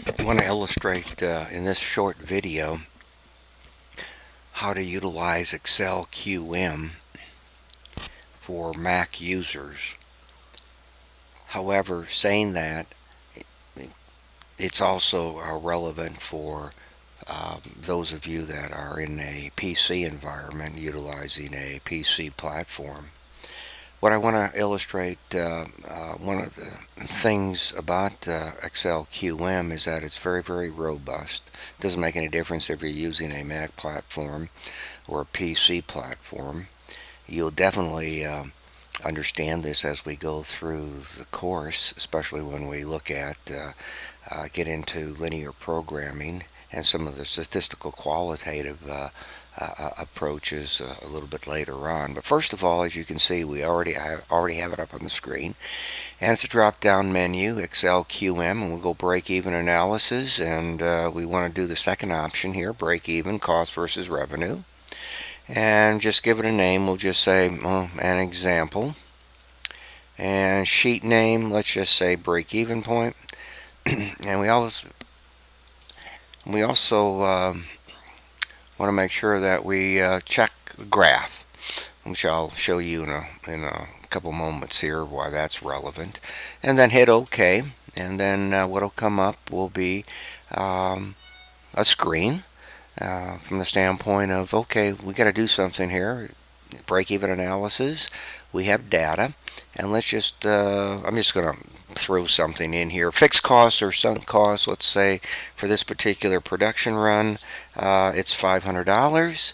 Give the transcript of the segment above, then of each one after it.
I want to illustrate in this short video how to utilize Excel QM for Mac users. However, saying that, it's also relevant for those of you that are in a PC environment utilizing a PC platform. What I want to illustrate, one of the things about Excel QM is that it's very, very robust. It doesn't make any difference if you're using a Mac platform or a PC platform. You'll definitely understand this as we go through the course, especially when we look at get into linear programming and some of the statistical qualitative approaches a little bit later on. But first of all, as you can see, we already have it up on the screen, and it's a drop-down menu, Excel QM, and we'll go break-even analysis, and we want to do the second option here, break-even, cost versus revenue, and just give it a name. We'll just say an example, and sheet name, let's just say break-even point. And we also want to make sure that we check the graph, which I'll show you in a couple moments here why that's relevant, and then hit OK, and then what'll come up will be a screen from the standpoint of, okay, we got to do something here, break-even analysis, we have data, and let's just I'm just going to throw something in here. Fixed costs or sunk costs, let's say for this particular production run, it's $500.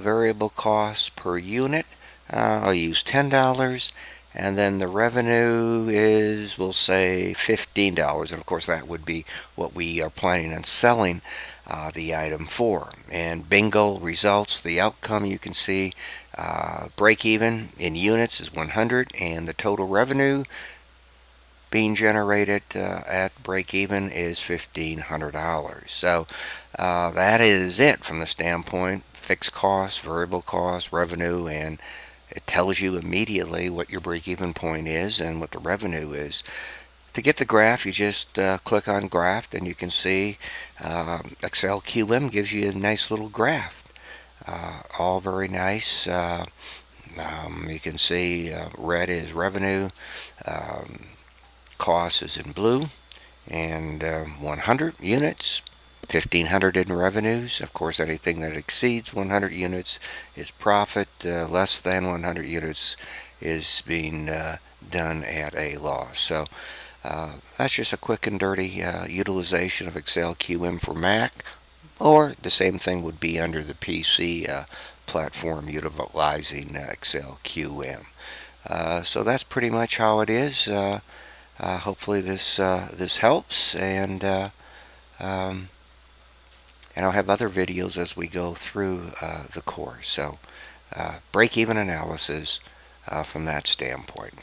Variable costs per unit, I'll use $10. And then the revenue is, we'll say, $15. And of course, that would be what we are planning on selling the item for. And bingo, results, the outcome you can see, break even in units is 100, and the total revenue being generated at break even is $1,500. So that is it from the standpoint fixed costs, variable costs, revenue, and it tells you immediately what your break even point is and what the revenue is. To get the graph, you just click on graph, and you can see Excel QM gives you a nice little graph. All very nice. You can see red is revenue, cost is in blue, and 100 units, 1,500 in revenues. Of course, anything that exceeds 100 units is profit. Less than 100 units is being done at a loss. So that's just a quick and dirty utilization of Excel QM for Mac, or the same thing would be under the PC platform utilizing Excel QM. So that's pretty much how it is. Hopefully this helps, and I'll have other videos as we go through the course. So break-even analysis from that standpoint.